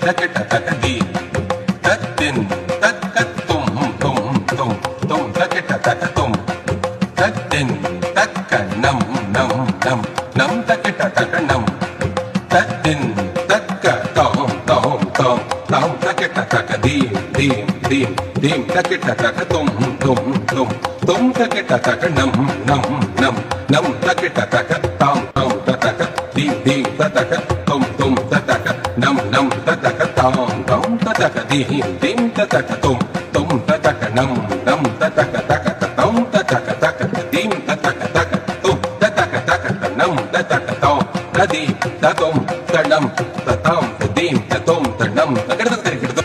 தக்கிட்ட தக்கதி தத்தின் தக்கத்தும் தும் தும் தும் தக்கிட்ட தக்கத்தும் தத்தின் தக்க நம் நம் நம் நம் தக்கிட்ட தக்க நம் தத்தின் தக்க தோம் தோம் தோம் தோம் தக்கிட்ட தக்க தீம் தீம் தீம் தீம் தக்கிட்ட தக்க தும் தும் தும் தும் தக்கிட்ட தக்க நம் நம் நம் நம் தக்கிட்ட தக்க தாம் தாம் தக்க தீம் தீம் தக்க தும் தும் தக்க நம் நம் தக்க தாம் தாம் தக்க தீம் தீம் தக்க தும் தும் தக்க நம் நம் தக்க தக்க தாம் தக்க தக்க தீம் தக்க தக்க தும் தக்க தக்க நம் தக்க தாம் ததி ததும் தடம் ததாம் ததீம் ததும் தடம் தகட தகட